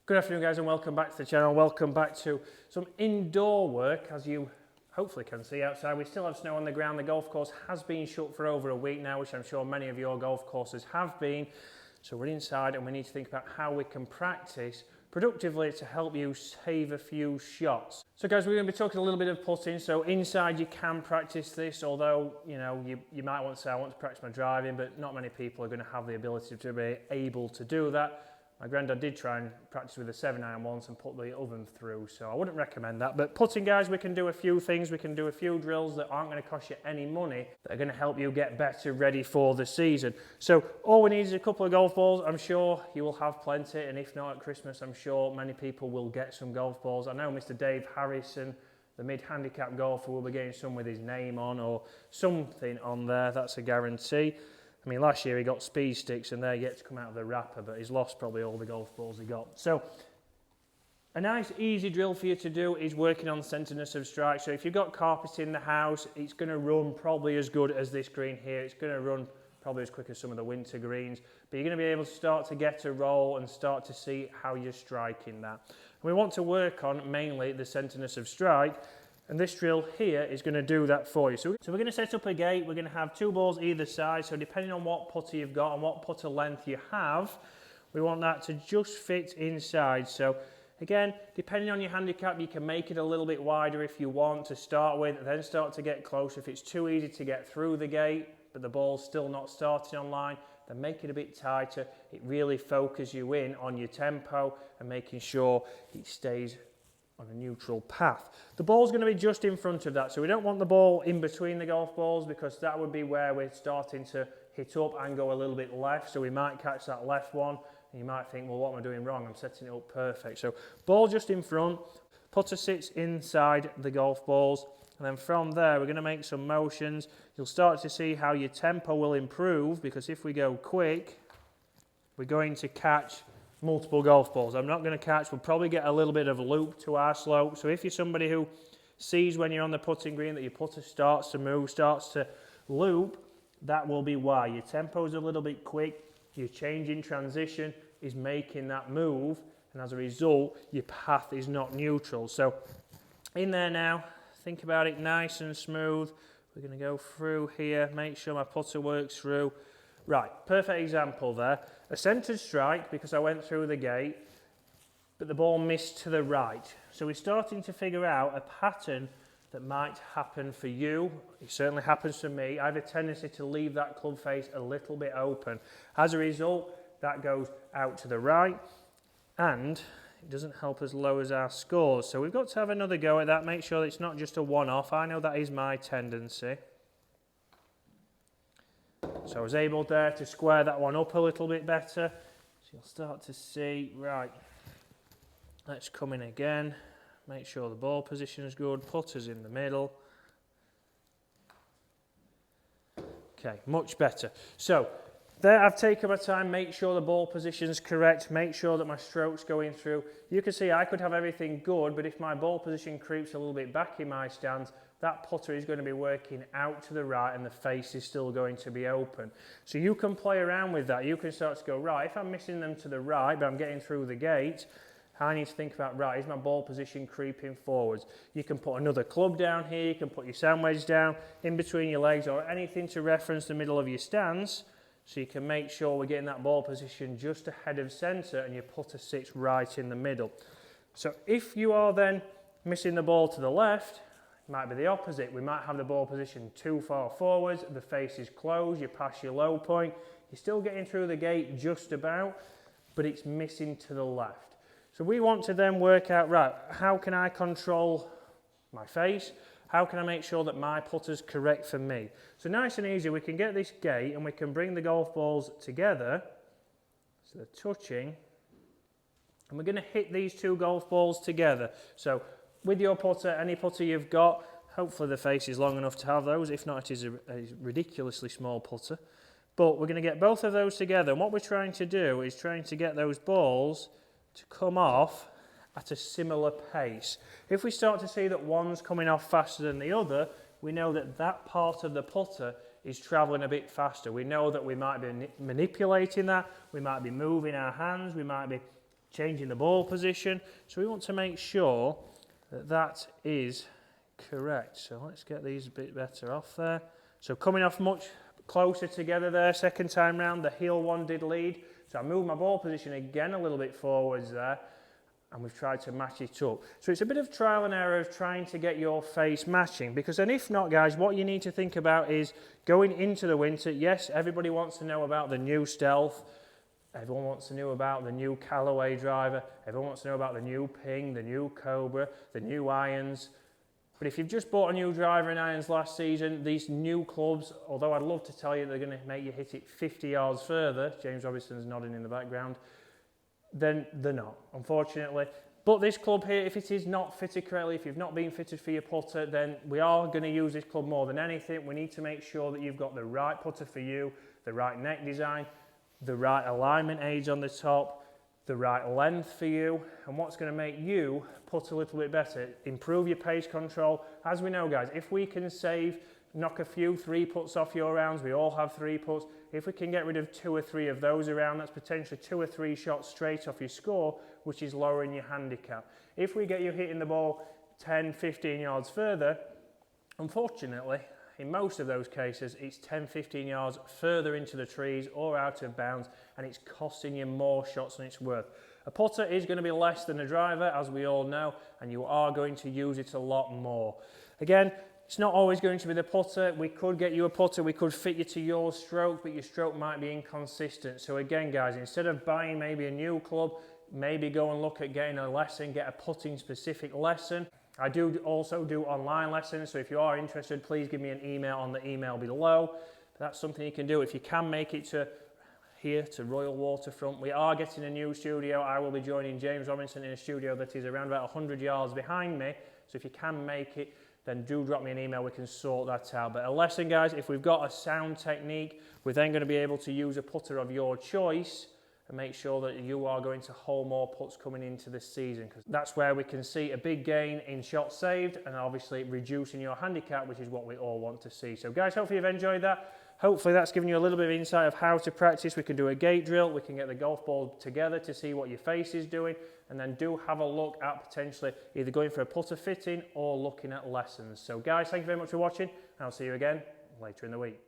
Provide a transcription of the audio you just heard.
Good afternoon guys and welcome back to the channel. Welcome back to some indoor work. As you hopefully can see outside, we still have snow on the ground. The golf course has been shut for over a week now, which I'm sure many of your golf courses have been. So we're inside and we need to think about how we can practice productively to help you save a few shots. So guys, we're going to be talking a little bit of putting. So inside you can practice this, although you might want to say I want to practice my driving, but not many people are going to have the ability to be able to do that. My granddad did try and practice with a 7-iron once and put the oven through, so I wouldn't recommend that. But putting, guys, we can do a few things. We can do a few drills that aren't going to cost you any money, that are going to help you get better ready for the season. So all we need is a couple of golf balls. I'm sure you will have plenty, and if not at Christmas, I'm sure many people will get some golf balls. I know Mr. Dave Harrison, the mid-handicap golfer, will be getting some with his name on or something on there. That's a guarantee. I mean, last year he got speed sticks and they're yet to come out of the wrapper, but he's lost probably all the golf balls he got. So a nice easy drill for you to do is working on centeredness of strike. So if you've got carpet in the house, it's going to run probably as good as this green here. It's going to run probably as quick as some of the winter greens, but you're going to be able to start to get a roll and start to see how you're striking that. And we want to work on mainly the centeredness of strike. And this drill here is going to do that for you. So we're going to set up a gate. We're going to have two balls either side. So depending on what putter you've got and what putter length you have, we want that to just fit inside. So again, depending on your handicap, you can make it a little bit wider if you want to start with, then start to get closer. If it's too easy to get through the gate, but the ball's still not starting on line, then make it a bit tighter. It really focuses you in on your tempo and making sure it stays on a neutral path. The ball's going to be just in front of that, so we don't want the ball in between the golf balls, because that would be where we're starting to hit up and go a little bit left, so we might catch that left one and you might think, well, what am I doing wrong? I'm setting it up perfect. So ball just in front, putter sits inside the golf balls, and then from there we're going to make some motions. You'll start to see how your tempo will improve, because if we go quick, we're going to catch multiple golf balls. I'm not going to catch, we'll probably get a little bit of a loop to our slope. So if you're somebody who sees when you're on the putting green that your putter starts to move, starts to loop, that will be why. Your tempo is a little bit quick, your change in transition is making that move, and as a result, your path is not neutral. So in there now, think about it nice and smooth. We're going to go through here, make sure my putter works through. Right, perfect example there. A centred strike because I went through the gate, but the ball missed to the right. So we're starting to figure out a pattern that might happen for you. It certainly happens for me. I have a tendency to leave that club face a little bit open. As a result, that goes out to the right, and it doesn't help us lower our scores. So we've got to have another go at that, make sure that it's not just a one-off. I know that is my tendency. So I was able there to square that one up a little bit better. So you'll start to see, right, let's come in again. Make sure the ball position is good, putter's in the middle. Okay, much better. So there I've taken my time, make sure the ball position is correct, make sure that my stroke's going through. You can see I could have everything good, but if my ball position creeps a little bit back in my stance, that putter is going to be working out to the right and the face is still going to be open. So you can play around with that. You can start to go, right, if I'm missing them to the right, but I'm getting through the gate, I need to think about, right, is my ball position creeping forwards? You can put another club down here, you can put your sand wedge down in between your legs or anything to reference the middle of your stance, so you can make sure we're getting that ball position just ahead of centre and your putter sits right in the middle. So if you are then missing the ball to the left, might be the opposite. We might have the ball position too far forwards, the face is closed, you're past your low point, you're still getting through the gate just about, but it's missing to the left. So we want to then work out, right, how can I control my face? How can I make sure that my putter's correct for me? So nice and easy, we can get this gate and we can bring the golf balls together, so they're touching, and we're going to hit these two golf balls together. So with your putter, any putter you've got, hopefully the face is long enough to have those. If not, it is a ridiculously small putter. But we're going to get both of those together. And what we're trying to do is trying to get those balls to come off at a similar pace. If we start to see that one's coming off faster than the other, we know that that part of the putter is travelling a bit faster. We know that we might be manipulating that, we might be moving our hands, we might be changing the ball position. So we want to make sure that that is correct. So let's get these a bit better off there. So coming off much closer together there, second time round, the heel one did lead. So I moved my ball position again a little bit forwards there, and we've tried to match it up. So it's a bit of trial and error of trying to get your face matching, because then if not, guys, what you need to think about is going into the winter. Yes, everybody wants to know about the new Stealth. Everyone wants to know about the new Callaway driver. Everyone wants to know about the new Ping, the new Cobra, the new irons. But if you've just bought a new driver and irons last season, these new clubs, although I'd love to tell you they're going to make you hit it 50 yards further, James Robinson's nodding in the background, then they're not, unfortunately. But this club here, if it is not fitted correctly, if you've not been fitted for your putter, then we are going to use this club more than anything. We need to make sure that you've got the right putter for you, the right neck design, the right alignment aids on the top, the right length for you, and what's going to make you putt a little bit better, improve your pace control. As we know, guys, if we can knock a few 3-putts off your rounds, we all have 3-putts. If we can get rid of 2 or 3 of those around, that's potentially 2 or 3 shots straight off your score, which is lowering your handicap. If we get you hitting the ball 10, 15 yards further, unfortunately, in most of those cases, it's 10, 15 yards further into the trees or out of bounds, and it's costing you more shots than it's worth. A putter is going to be less than a driver, as we all know, and you are going to use it a lot more. Again, it's not always going to be the putter. We could get you a putter, we could fit you to your stroke, but your stroke might be inconsistent. So again, guys, instead of buying maybe a new club, maybe go and look at getting a lesson, get a putting specific lesson. I do also do online lessons, so if you are interested, please give me an email on the email below. That's something you can do. If you can make it to here, to Royal Waterfront, we are getting a new studio. I will be joining James Robinson in a studio that is around about 100 yards behind me. So if you can make it, then do drop me an email, we can sort that out. But a lesson, guys, if we've got a sound technique, we're then going to be able to use a putter of your choice and make sure that you are going to hole more putts coming into this season, because that's where we can see a big gain in shots saved and obviously reducing your handicap, which is what we all want to see. So guys, hopefully you've enjoyed that. Hopefully that's given you a little bit of insight of how to practice. We can do a gate drill, we can get the golf ball together to see what your face is doing, and then do have a look at potentially either going for a putter fitting or looking at lessons. So guys, thank you very much for watching, and I'll see you again later in the week.